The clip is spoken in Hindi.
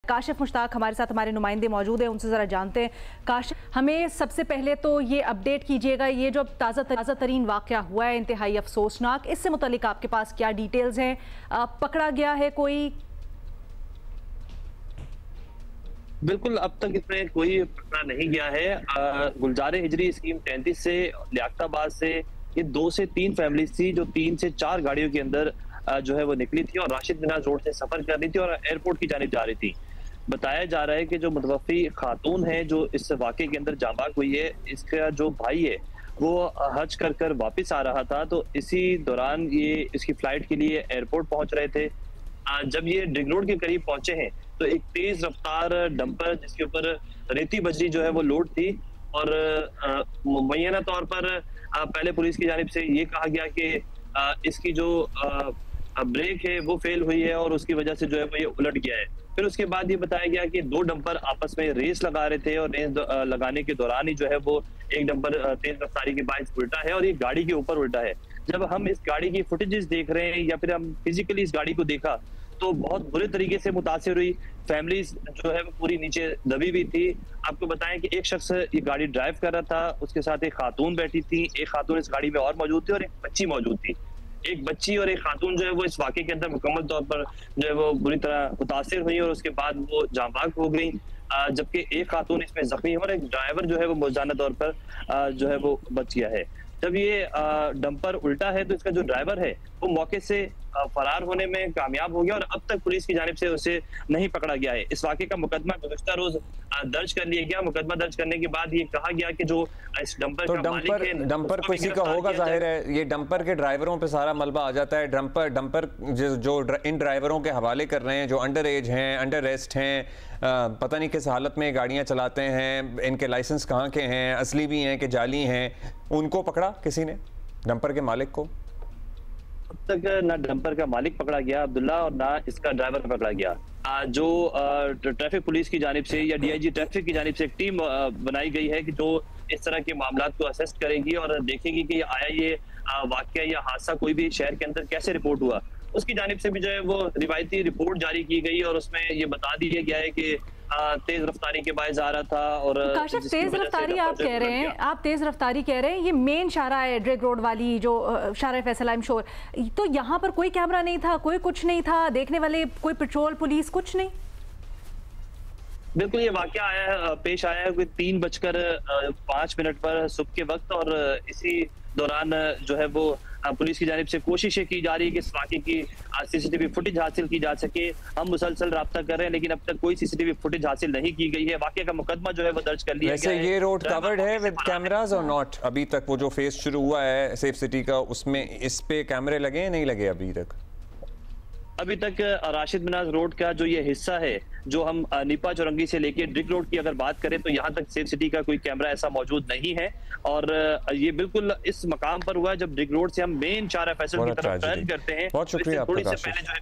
काशिफ मुश्ताक हमारे साथ, हमारे नुमाइंदे मौजूद हैं, उनसे ज़रा जानते हैं। काशिफ, हमें सबसे पहले तो ये अपडेट कीजिएगा, ये जो ताज़ा तरीन वाक़या हुआ है इंतहाई अफसोसनाक, इससे मुतालिक आपके पास क्या डिटेल्स हैं? पकड़ा गया है कोई? बिल्कुल, अब तक इसमें कोई पकड़ा नहीं गया है। गुलजार हिजरी स्कीम 33 से लियाकताबाद से ये 2 से 3 फैमिलीज थी जो 3 से 4 गाड़ियों के अंदर जो है वो निकली थी और राशिद मिनाज रोड से सफर कर रही थी और एयरपोर्ट की जानिब जा रही थी। बताया जा रहा है कि जो मुतवफ़ी खातून है जो इस वाक़े के अंदर जाबाक हुई है, इसका जो भाई है वो हज कर कर वापस आ रहा था, तो इसी दौरान ये इसकी फ्लाइट के लिए एयरपोर्ट पहुंच रहे थे। जब ये ड्रिग रोड के करीब पहुंचे हैं तो एक तेज रफ्तार डंपर जिसके ऊपर रेती बजरी जो है वो लोड थी और मुबैना तौर पर पहले पुलिस की जानिब से ये कहा गया कि इसकी जो ब्रेक है वो फेल हुई है और उसकी वजह से जो है वो ये उलट गया है। फिर उसके बाद ये बताया गया कि 2 डंपर आपस में रेस लगा रहे थे और रेस लगाने के दौरान ही जो है वो एक डंपर तेज रफ्तारी के बायस उल्टा है और ये गाड़ी के ऊपर उल्टा है। जब हम इस गाड़ी की फुटेजेस देख रहे हैं या फिर हम फिजिकली इस गाड़ी को देखा तो बहुत बुरे तरीके से मुतासिर हुई। फैमिलीज जो है वो पूरी नीचे दबी हुई थी। आपको बताएं कि एक शख्स ये गाड़ी ड्राइव कर रहा था, उसके साथ एक खातून बैठी थी, एक खातून इस गाड़ी में और मौजूद थी और एक बच्ची मौजूद थी। एक बच्ची और एक खातून जो है वो इस वाक़े के अंदर मुकम्मल तौर पर जो है वो बुरी तरह मुतासिर हुई और उसके बाद वो जाँ बाग हो गई, जबकि एक खातून इसमें जख्मी है और एक ड्राइवर जो है वो मौजूदा तौर पर जो है वो बच गया है। जब ये डंपर उल्टा है तो इसका जो ड्राइवर है वो मौके से फरार होने में कामयाब हो गया और अब तक पुलिस की जानिब से उसे नहीं पकड़ा गया है। इस वाक़े का मुकदमा गुज़श्ता रोज दर्ज कर लिया गया। मुकदमा दर्ज करने के बाद ये कहा गया कि जो इस डंपर तो का मालिक है, डंपर किसी का होगा, जाहिर है ये डंपर के ड्राइवरों पे सारा मलबा आ जाता है। डंपर जो इन ड्राइवरों के हवाले कर रहे हैं जो अंडर एज हैं, अंडर रेस्ट हैं, पता नहीं किस हालत में गाड़ियाँ चलाते हैं, इनके लाइसेंस कहाँ के हैं, असली भी हैं कि जाली हैं, उनको पकड़ा किसी ने, डंपर के मालिक को? अब तक ना डंपर का मालिक पकड़ा गया अब्दुल्ला और ना इसका ड्राइवर पकड़ा गया। जो ट्रैफिक पुलिस की जानिब से या डीआईजी ट्रैफिक की जानिब से एक टीम बनाई गई है कि जो इस तरह के मामलात को असेस करेगी और देखेगी कि आया ये वाकया या हादसा कोई भी शहर के अंदर कैसे रिपोर्ट हुआ। उसकी जानिब से भी जो है वो रिवायती रिपोर्ट जारी की गई और उसमें ये बता दिया गया है कि तेज रफ्तारी के बायस आ रहा था। और काशिफ, तेज रफ्तारी आप कह रहे हैं, आप तेज रफ्तारी कह रहे हैं, ये मेन शारा है ड्रिग रोड वाली जो शारा फैसल आइम शोर, तो यहाँ पर कोई कैमरा नहीं था, कोई कुछ नहीं था, देखने वाले कोई पेट्रोल पुलिस कुछ नहीं? बिल्कुल, ये वाकया पेश आया है 3:05 पर सुबह के वक्त और इसी दौरान जो है वो पुलिस की जानिब से कोशिशें की जा रही है कि इस वाकये की सीसीटीवी फुटेज हासिल की जा सके। हम मुसलसल राब्ता कर रहे हैं लेकिन अब तक कोई सीसीटीवी फुटेज हासिल नहीं की गई है। वाकये का मुकदमा जो है वो दर्ज कर लिया गया है। वैसे ये रोड कवर्ड है विद कैमरास और नॉट? अभी तक वो जो फेज शुरू हुआ है सेफ सिटी का, उसमें इस पे कैमरे लगे हैं, नहीं लगे अभी तक? अभी तक राशिद मिनाज रोड का जो ये हिस्सा है, जो हम निपा चौरंगी से लेके ड्रिग रोड की अगर बात करें तो यहाँ तक सेफ सिटी का कोई कैमरा ऐसा मौजूद नहीं है और ये बिल्कुल इस मकाम पर हुआ है जब ड्रिग रोड से हम मेन शारा फैसल की तरफ टर्न करते हैं। बहुत शुक्रिया आपका। थोड़ी से पहले जो है